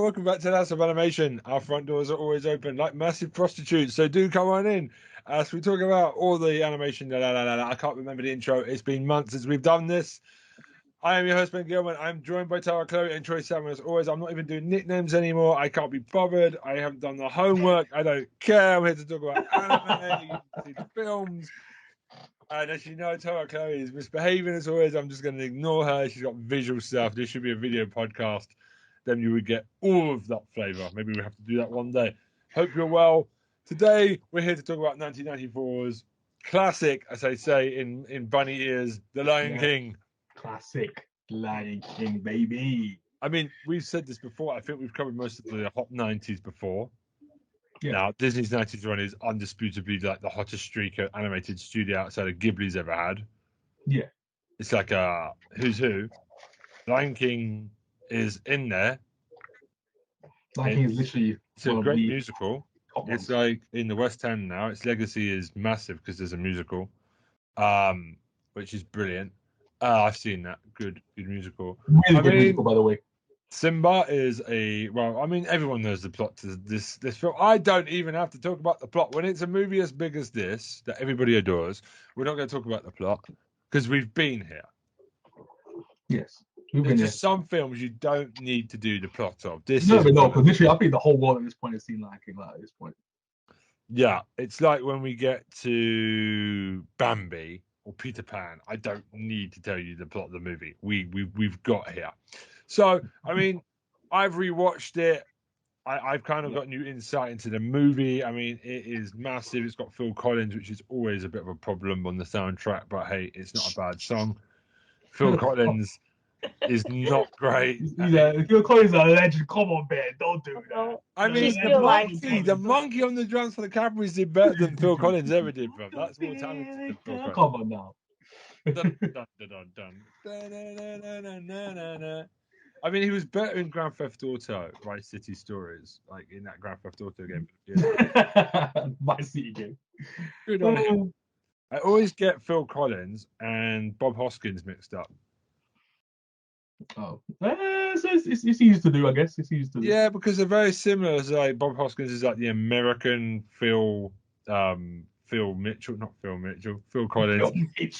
welcome back to House of Animation. Our front doors are always open like massive prostitutes, so do come on in as we talk about all the animation. I can't remember the intro. It's been months since we've done this. I am your host, Ben Gilman. I'm joined by Tara Chloe and Troy Salmon as always. I'm not even doing nicknames anymore. I can't be bothered. I haven't done the homework. I don't care. I'm here to talk about anime, see the films. And as you know, Tara Chloe is misbehaving as always. I'm just going to ignore her. She's got visual stuff. This should be a video podcast. Then you would get all of that flavor. Maybe we have to do that one day. Hope you're well. Today, we're here to talk about 1994's classic, as I say in bunny ears, The Lion King. Classic Lion King, baby. I mean, we've said this before. I think we've covered most of the hot 90s before. Yeah. Now, Disney's 90s run is undisputably like the hottest streak of animated studio outside of Ghibli's ever had. Yeah. It's like a who's who. Lion King is in there. Lion King is literally it's a great musical. It's like in the West End now. Its legacy is massive because there's a musical, which is brilliant. I've seen that. Good musical. Really good musical, by the way. Simba is everyone knows the plot to this film. I don't even have to talk about the plot. When it's a movie as big as this, that everybody adores, we're not going to talk about the plot because we've been here. Yes. There's just some films you don't need to do the plot of. Because literally, I think the whole world at this point has seen Lion King at this point. Yeah, it's like when we get to Bambi or Peter Pan. I don't need to tell you the plot of the movie. We've got here. So, I mean, I've rewatched it. I've kind of got new insight into the movie. I mean, it is massive. It's got Phil Collins, which is always a bit of a problem on the soundtrack, but hey, it's not a bad song. Phil Collins is not great. Phil Collins is a legend. Come on, Ben, don't do that. I mean, the monkey on the drums for the Cadburys did better than Phil Collins ever did, bro. That's more talented than Phil Collins. Come on now. Dun, dun, dun, dun, dun. I mean, he was better in Grand Theft Auto, Vice City Stories, like in that Grand Theft Auto game. Vice City game. Good on him. I always get Phil Collins and Bob Hoskins mixed up. Oh, so it's easy to do, I guess. It's easy to do. Yeah, because they're very similar. So, like Bob Hoskins is like the American Phil Mitchell, not Phil Mitchell, Phil Collins.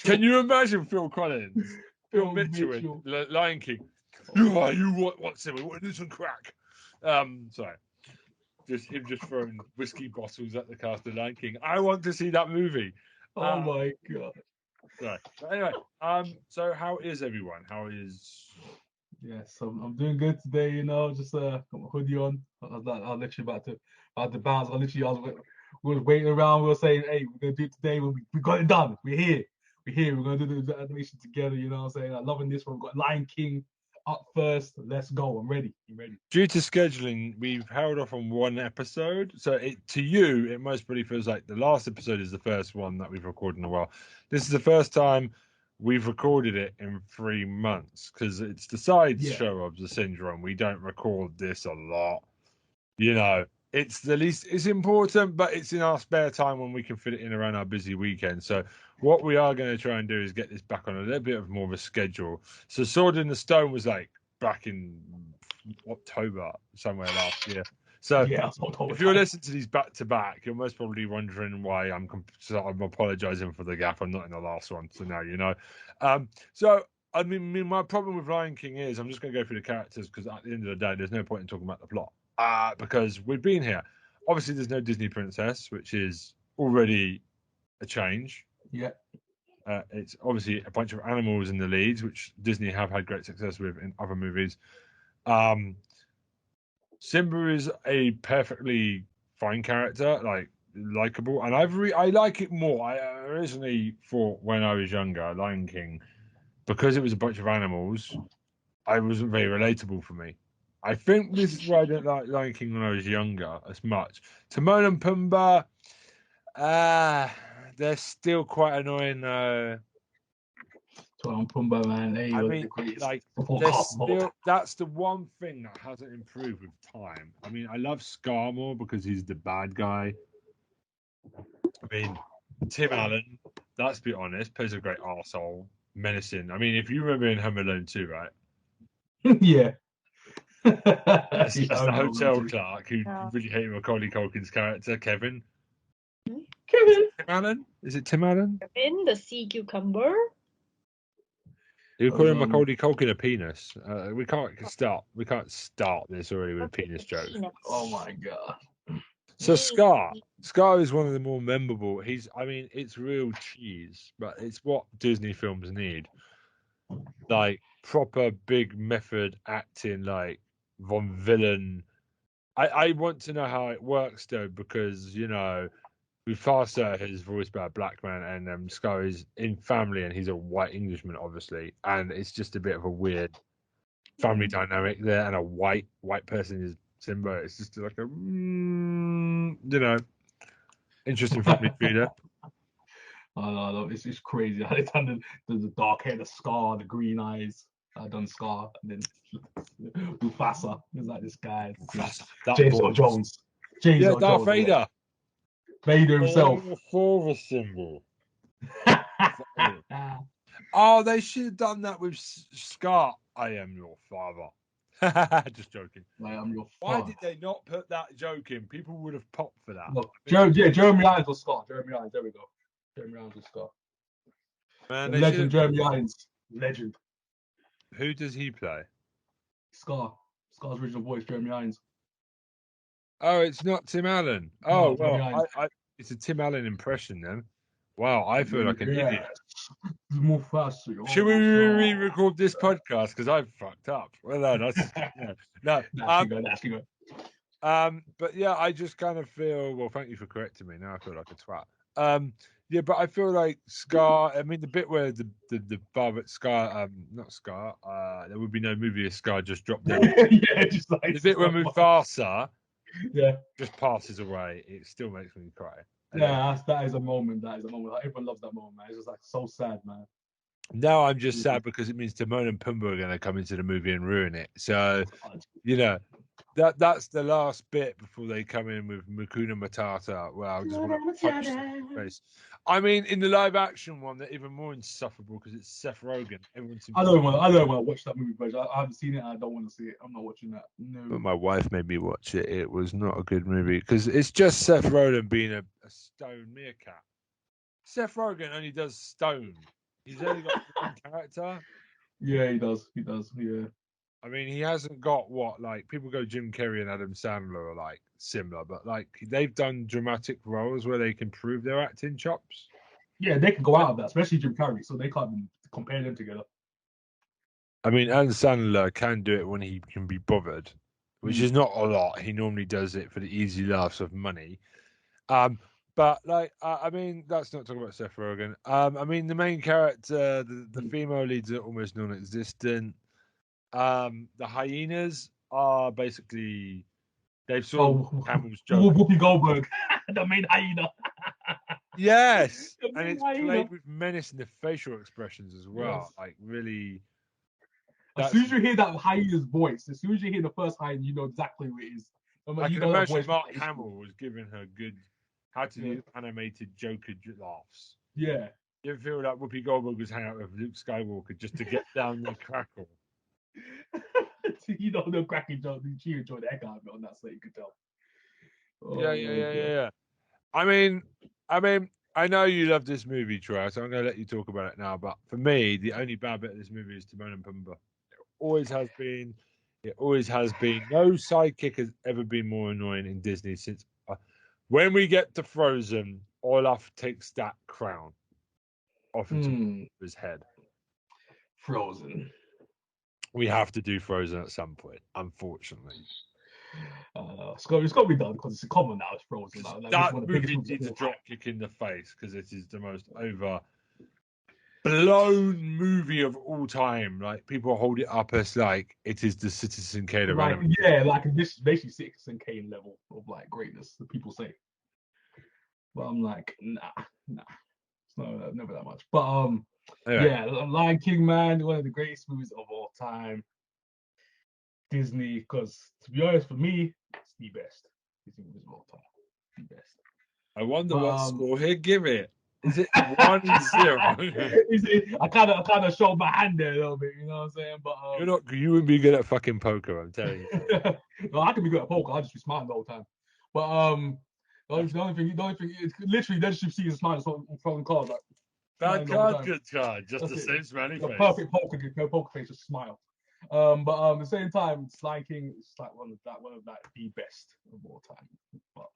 Can you imagine Phil Collins? Phil Mitchell in Lion King. You what, Simba? You want to do some crack? Sorry. Just him throwing whiskey bottles at the cast of Lion King. I want to see that movie. Oh my god. Right. But anyway, so how is everyone? How is? Yes, I'm doing good today. You know, just got my hoodie on. I was literally about to bounce. We were waiting around. We were saying, "Hey, we're gonna do it today. We got it done. We're here. We're gonna do the animation together." You know what I'm saying? I'm loving this one. We've got Lion King up first. Let's go. I'm ready. Due to scheduling, we've held off on one episode. So it most probably feels like the last episode is the first one that we've recorded in a while. This is the first time we've recorded it in 3 months because it's the side show of the syndrome. We don't record this a lot. You know, it's the least, it's important, but it's in our spare time when we can fit it in around our busy weekend. So what we are going to try and do is get this back on a little bit of more of a schedule. So Sword in the Stone was like back in October somewhere last year. So if you're listening to these back to back, you're most probably wondering why I'm apologizing for the gap. I'm not in the last one, so now you know. So I mean, my problem with Lion King is I'm just going to go through the characters because at the end of the day, there's no point in talking about the plot because we've been here. Obviously, there's no Disney princess, which is already a change. Yeah. It's obviously a bunch of animals in the leads, which Disney have had great success with in other movies. Simba is a perfectly fine character, like likable, and I like it more. I originally thought when I was younger, Lion King, because it was a bunch of animals, I wasn't very relatable for me. I think this is why I didn't like Lion King when I was younger as much. Timon and Pumbaa, they're still quite annoying. Pumbaa, man. Hey, I mean, like, that's the one thing that hasn't improved with time. I mean, I love Scar more because he's the bad guy. I mean, Tim Allen, let's be honest, plays a great arsehole, menacing. I mean, if you remember in Home Alone 2, right? Yeah. As Yeah, the I know, hotel literally. clerk who Yeah. really hated Macaulay Culkin's character, Kevin. Kevin. Tim Allen? Is it Tim Allen? In the sea cucumber. You're calling Um, Macaulay Culkin a penis. We can't start. We can't start this already with penis jokes. Penis. oh my god. So Yes. Scar is one of the more memorable. I mean, it's real cheese, but it's what Disney films need. Like proper big method acting, like Von Villain. I want to know how it works though, because Mufasa is voiced by a black man, and Scar is in family, and he's a white Englishman, obviously, and it's just a bit of a weird family dynamic there, and a white person is Simba. It's just like a interesting family feeder. No, it's crazy. How they done the dark hair, the scar, the green eyes. I done scar, and then Mufasa. It's like this guy, That James boy. Earl Jones. James Yeah, Earl Darth Jones. Vader. Vader himself. Father symbol. Oh, they should have done that with Scar. I am your father. Just joking. I am your Why father. did they not put that joke in? People would have popped for that. No, Jeremy Irons was Scar. Jeremy Irons. There we go. Jeremy Irons was Scar. Man, The they legend should've- Jeremy Irons. Legend. Who does he play? Scar. Scar's original voice, Jeremy Irons. Oh, it's not Tim Allen. No, Oh, Jeremy well, Irons. it's a Tim Allen impression then. Wow, I feel like an idiot. Mufasa. Should we re-record this podcast? Because I've fucked up. Well, no, no. That's good. But yeah, I just kind of feel. Well, thank you for correcting me. Now I feel like a twat. Yeah, but I feel like Scar. I mean, the bit where the barber Scar, not Scar. There would be no movie if Scar just dropped dead. Yeah, just like The bit where Mufasa yeah, just passes away, it still makes me cry. yeah, that is a moment. That is a moment. Like, everyone loves that moment, man. It's just like so sad, man. Now I'm just sad because it means Timon and Pumbaa are going to come into the movie and ruin it. So, that's the last bit before they come in with Mukuna Matata. Well, I just want to punch them in the face. I mean, in the live action one, they're even more insufferable because it's Seth Rogen. I don't want to watch that movie, but I haven't seen it. I don't want to see it. I'm not watching that. No. But my wife made me watch it. It was not a good movie because it's just Seth Rogen being a stone meerkat. Seth Rogen only does stone. He's only got one character. Yeah, he does. He does. Yeah. I mean, he hasn't got like people go Jim Carrey and Adam Sandler are like similar, but like they've done dramatic roles where they can prove their acting chops. Yeah, they can go out of that, especially Jim Carrey, so they can't even compare them together. I mean, Adam Sandler can do it when he can be bothered, which is not a lot. He normally does it for the easy laughs of money. But like, I mean, that's not talking about Seth Rogen. I mean, the main character, the female leads are almost non-existent. The hyenas are basically they've saw Camel's joke. Whoopi Goldberg, the main hyena. Yes, The and main it's hyena. played with menace in the facial expressions as well. Yes. Like really. As soon as you hear that hyena's voice, as soon as you hear the first hyena, you know exactly who it is. I can imagine Mark Hamill was giving her good how to do animated Joker laughs. Yeah. You feel like Whoopi Goldberg was hanging out with Luke Skywalker just to get down the crackle. You know, the cracking joke. She enjoyed the heck out of it on that set, you could tell. Yeah. I mean, I know you love this movie, Troy, so I'm going to let you talk about it now. But for me, the only bad bit of this movie is Timon and Pumbaa. It always has been. It always has been. No sidekick has ever been more annoying in Disney since. When we get to Frozen, Olaf takes that crown off his head. Frozen. We have to do Frozen at some point, unfortunately. It's got to be done because it's common now. It's Frozen. Like, that movie needs a drop kick in the face because it is the most overblown movie of all time. Like people hold it up as like it is the Citizen Kane of like, anime. yeah, like this is basically Citizen Kane level of like greatness. The people say, but I'm like, nah, it's not never that much. But Anyway. yeah, Lion King, man, one of the greatest movies of all time. Disney, because to be honest, for me, it's the best Disney movies of all time. The best. I wonder what score he'd give it. Is it 1-0? I kind of showed my hand there a little bit, you know what I'm saying? But You wouldn't be good at fucking poker, I'm telling you. no, I can be good at poker. I just be smiling the whole time. But the only thing is literally they just see you smiling on throwing cards like Bad smiling the whole card, time. good card. Just That's the it. same smiling The face. perfect poker face, just smile. But at the same time, Lion King is like one of the best of all time, but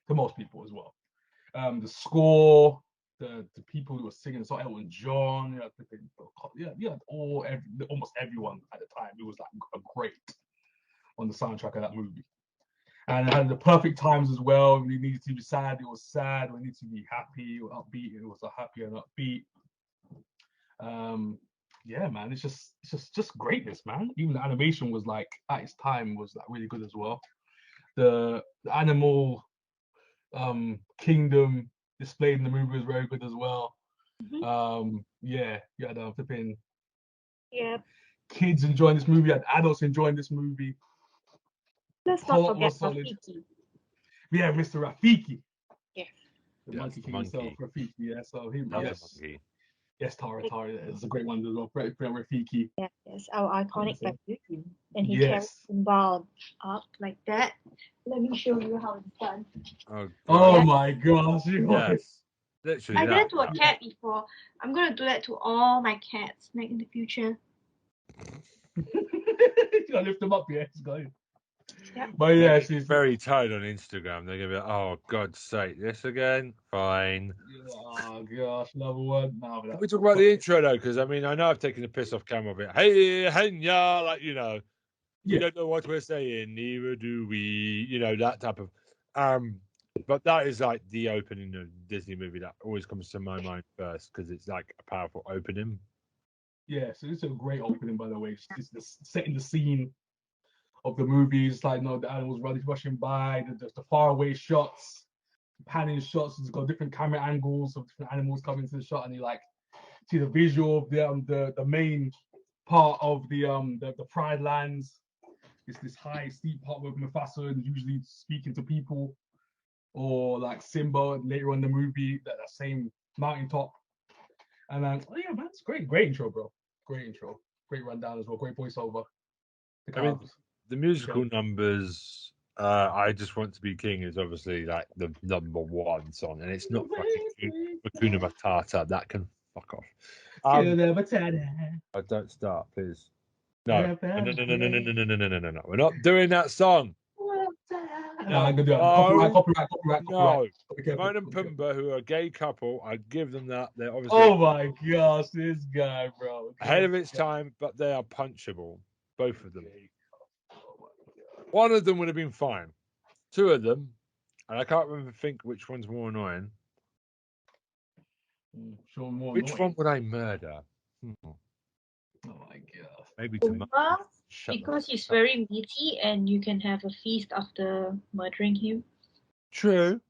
to most people as well. The score, the people who were singing, so Elton John, almost everyone at the time. It was like a great on the soundtrack of that movie. And it had the perfect times as well. When it needed to be sad, it was sad. When it needed to be happy or upbeat, it was a happy and upbeat. Yeah, man, it's just greatness, man. Even the animation was like at its time was like really good as well. The animal kingdom displayed in the movie was very good as well. Yeah, you had flipping kids enjoying this movie, you had adults enjoying this movie. Let's not Plot forget was solid. Rafiki. We have Mr. Rafiki. Yeah. The Yes, monkey king monkey. himself, Rafiki. Yeah, so he Love yes. the monkey. Yes, Tara. It's a great one as well. Rafiki. Yes, our iconic Yes, Rafiki. And he Yes. carries Simba up like that. Let me show you how it's done. Oh, Oh God. my gosh. Yes. Literally I did that. it to a cat before. I'm gonna do that to all my cats like in the future. You gotta lift them up, yeah. Yep. But yeah, They're she's very tired on Instagram. They're gonna be like, "Oh, God's sake, this again? Fine." oh gosh, another one. No, Can we talk about the intro though? Because I mean, I know I've taken the piss off camera a bit. Hey, Henya, like we Yeah. don't know what we're saying, neither do we. That type of. But that is like the opening of a Disney movie that always comes to my mind first because it's like a powerful opening. Yeah, so it's a great opening, by the way. It's setting the scene of the movies, like the animals rushing by, the faraway shots, panning shots. It's got different camera angles of different animals coming to the shot, and you like see the visual of the main part of the Pride Lands. It's this high, steep part with Mufasa and usually speaking to people, or like Simba later on in the movie, that same mountaintop. And then, yeah, man, it's great intro, bro. Great intro, great rundown as well, great voiceover. The musical numbers, I Just Want to Be King is obviously like the number one song, and it's not fucking Hakuna Matata. That can fuck off. Oh, don't start, please. No. No. We're not doing that song. Copyright. No. Timon and Pumbaa, who are a gay couple, I give them that. They're obviously Oh my gosh, this guy, bro. ahead of its time, but they are punchable. Both of them. One of them would have been fine. Two of them, and I can't remember think which one's more annoying. Which one would I murder? Oh my god. Maybe Pumbaa, because he's very meaty and you can have a feast after murdering him. True.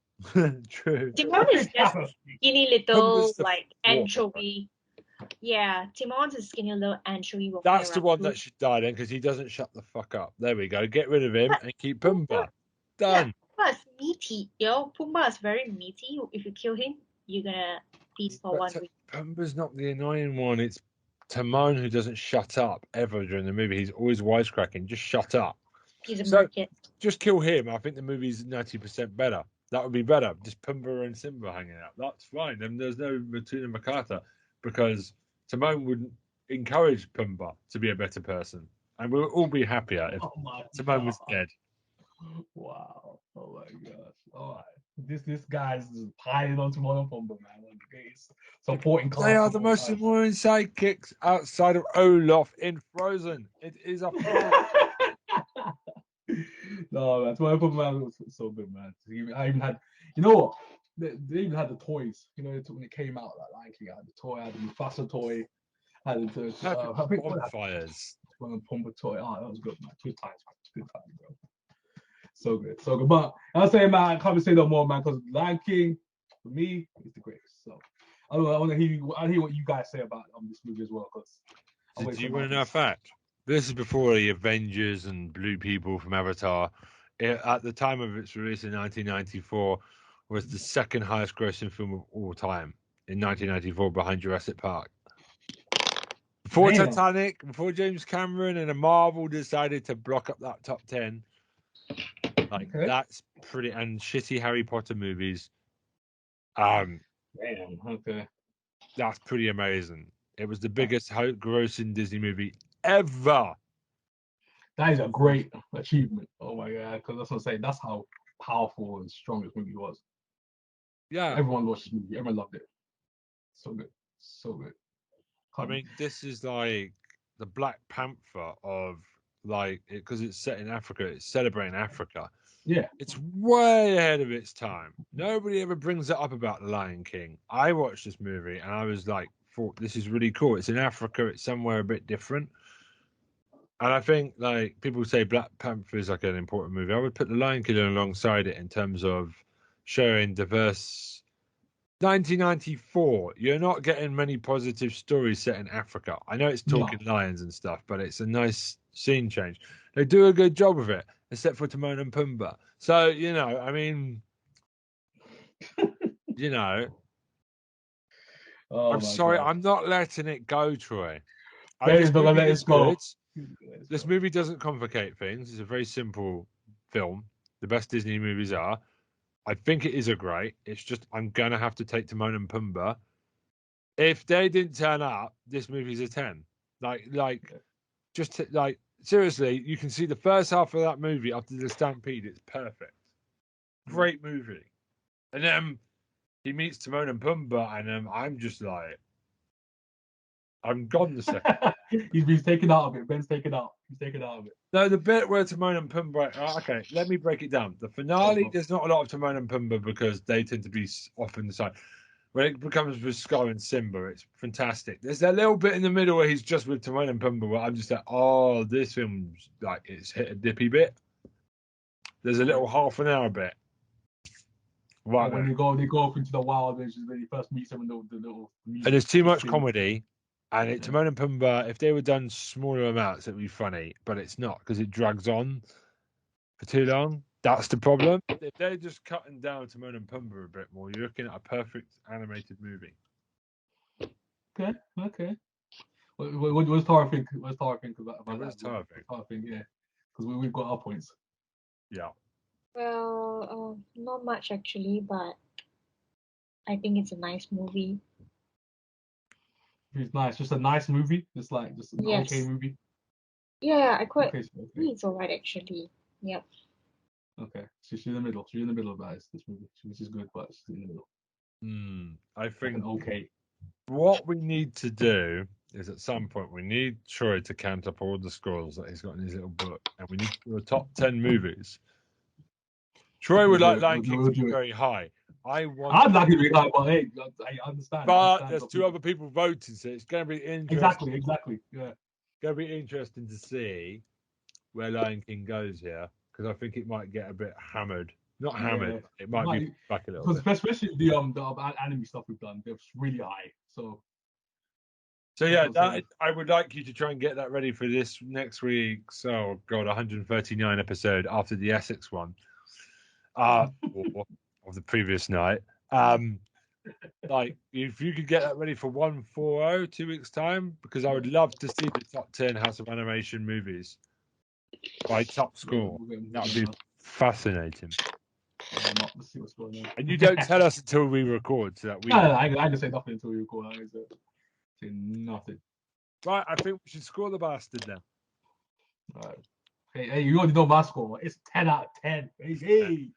True. Timon is just skinny little like water. anchovy. Yeah, Timon's a skinny little anchovy. That's the one that should die then, because he doesn't shut the fuck up. There we go. Get rid of him and keep Pumbaa. Done. Yeah, Pumbaa is meaty. Pumbaa is very meaty. If you kill him, you're gonna feast for 1 week. Pumbaa's not the annoying one. It's Timon who doesn't shut up ever during the movie. He's always wisecracking. Just shut up. He's a market. Just kill him. I think the movie's 90% better. That would be better. Just Pumbaa and Simba hanging out. That's fine. Then there's no Hakuna Matata, because Timon wouldn't encourage Pumbaa to be a better person, and we'll all be happier if Timon was dead. Wow! Oh my gosh! All right, this guy's just piling on Timon and Pumbaa, man. It's supporting class. They are the most annoying sidekicks outside of Olaf in Frozen. It is a No, that's why Pumbaa was so good, man. I even had, you know what? They even had the toys. When it came out, like Lion King had the toy, had the Mufasa toy, had the bonfires. One of Pumbaa toy. Oh, that was good, man. Good times, bro. So good. But I'll say, man, I can't say no more, man, because Lion King, for me, is the greatest. So I want to hear what you guys say about this movie as well. So do you want to know a fact? This is before the Avengers and Blue People from Avatar. At the time of its release in 1994, was the second highest grossing film of all time. in 1994 behind Jurassic Park. Before Damn. Titanic, before James Cameron and Marvel decided to block up that top 10. Like, Okay. that's pretty... And shitty Harry Potter movies. Damn. Okay. That's pretty amazing. It was the biggest grossing Disney movie ever. That is a great achievement. Oh my god! Because that's what I'm saying. That's how powerful and strong this movie was. Yeah. Everyone watched this movie. Everyone loved it. So good. So good. I mean, this is like the Black Panther of like, because it's set in Africa, it's celebrating Africa. Yeah. It's way ahead of its time. Nobody ever brings it up about The Lion King. I watched this movie and I was like, this is really cool. It's in Africa. It's somewhere a bit different. And I think, like, people say Black Panther is like an important movie. I would put The Lion King alongside it in terms of showing diverse. 1994, you're not getting many positive stories set in Africa. I know it's talking lions and stuff, but it's a nice scene change. They do a good job of it, except for Timon and Pumbaa. So, you know, I mean, you know, I'm sorry, God. I'm not letting it go, Troy. This movie let is it go. good. This movie doesn't complicate things. It's a very simple film. The best Disney movies are. I think it is a great. It's just I'm gonna have to take Timon and Pumbaa. If they didn't turn up, this movie's a 10. Seriously, you can see the first half of that movie after the Stampede. It's perfect. Great movie. And then he meets Timon and Pumbaa, and I'm just like, I'm gone the second. He's taken out of it. Ben's taken out. He's taken out of it. No, the bit where Timon and Pumbaa. Okay, let me break it down. The finale, there's not a lot of Timon and Pumbaa because they tend to be off in the side. When it becomes with Scar and Simba, it's fantastic. There's that little bit in the middle where he's just with Timon and Pumbaa where I'm just like, oh, this film's like, it's hit a dippy bit. There's a little half an hour bit. Right, when they go off into the wild, when he first meets them in the little music. And there's too much comedy. And Timon and Pumbaa, if they were done smaller amounts, it'd be funny. But it's not because it drags on for too long. That's the problem. If they're just cutting down Timon and Pumbaa a bit more, you're looking at a perfect animated movie. Okay. What does Tara think? What does Tara think about that? Tara think? Yeah, because we've got our points. Yeah. Well, not much actually, but I think it's a nice movie. It's nice, just a nice movie, just an okay movie. Yeah, I quite. Okay. It's alright actually. Yep. Okay, so she's in the middle. She's in the middle of that. This movie, which is good, but she's in the middle. I think okay. What we need to do is at some point we need Troy to count up all the scores that he's got in his little book, and we need to do a top 10 movies. Troy would like Lion King to be very high. I'd like it to be high, but hey, I understand. But there's two other people voting, so it's going to be interesting. Exactly. Yeah. Going to be interesting to see where Lion King goes here, because I think it might get a bit hammered. Not hammered. Yeah. It might be back a little bit. Because especially the anime stuff we've done, they're really high. So yeah, I would like you to try and get that ready for this next week's 139 episode after the Essex one. Of the previous night. Like, if you could get that ready for 140 2 weeks' time, because I would love to see the top 10 House of Animation movies by top score. That would be fascinating. Let's see what's going on. And you don't tell us until we record, so that we. No, I can say nothing until we record. I say nothing. Right, I think we should score the bastard now. All right. Hey, you already know my score. It's 10 out of 10. Baby.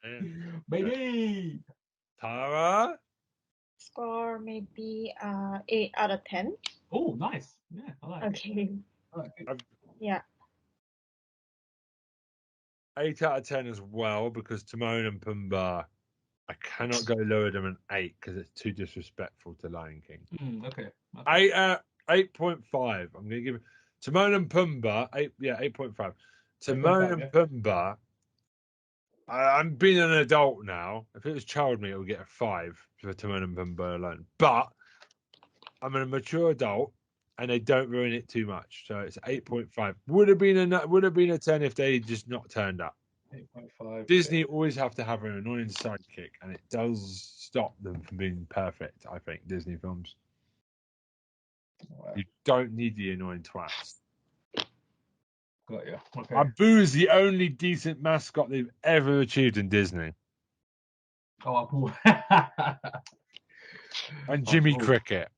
Baby. Tara? Score maybe 8 out of 10. Oh, nice. Yeah, I like it. Yeah. 8 out of 10 as well, because Timon and Pumbaa, I cannot go lower than an 8 because it's too disrespectful to Lion King. Okay. 8.5. I'm going to give it Timon and Pumbaa. 8.5. Timon and Pumbaa. I'm being an adult now. If it was child meat, it would get a 5 for Timon and Pumbaa alone. But I'm a mature adult, and they don't ruin it too much. So it's 8.5. Would have been a 10 if they just not turned up. 8.5. Disney always have to have an annoying sidekick, and it does stop them from being perfect. I think Disney films. Wow. You don't need the annoying twats. Got you. Okay. Abu is the only decent mascot they've ever achieved in Disney, Oh, and Jimmy Abu. Cricket.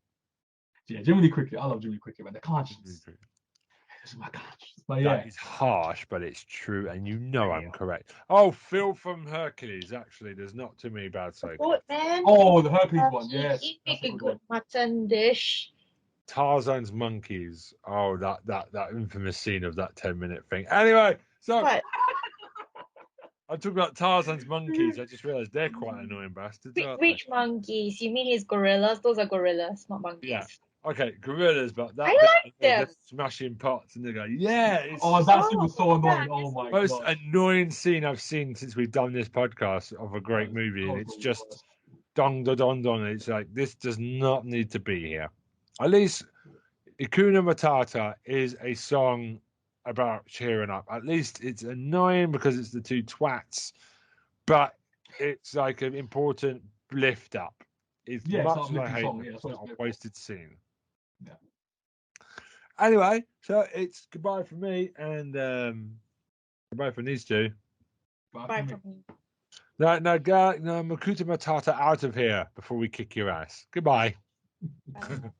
Yeah, Jiminy Cricket. I love Jiminy Cricket, man. The conscience. This is my conscience. But yeah. That is harsh, but it's true, and you know I'm Damn. correct. Oh, Phil from Hercules. Actually, there's not too many bad sides. Good man. Oh, the Hercules one. Yes. He That's make a a good good one. mutton dish. Tarzan's monkeys. Oh, that infamous scene of that 10-minute thing. Anyway, so What? I talk about Tarzan's monkeys. I just realised they're quite annoying bastards, aren't they? Which monkeys? You mean his gorillas? Those are gorillas, not monkeys. Yeah. Okay, gorillas, but that I bit like where they're them. smashing pots and they go, yeah. It's Oh, just that scene was so annoying. yeah, Oh my the most god. annoying scene I've seen since we've done this podcast of a great movie, and it's just dong da dong dong. It's like this does not need to be here. At least Ikuna Matata is a song about cheering up. At least it's annoying because it's the two twats, but it's like an important lift up. It's Yeah, it's much not a as I uplifting hate song, it, yeah, it's so not it's a good. wasted scene. Yeah. Anyway, so it's goodbye from me and goodbye from these two. Bye from me. No, Makuta Matata out of here before we kick your ass. Goodbye. Bye.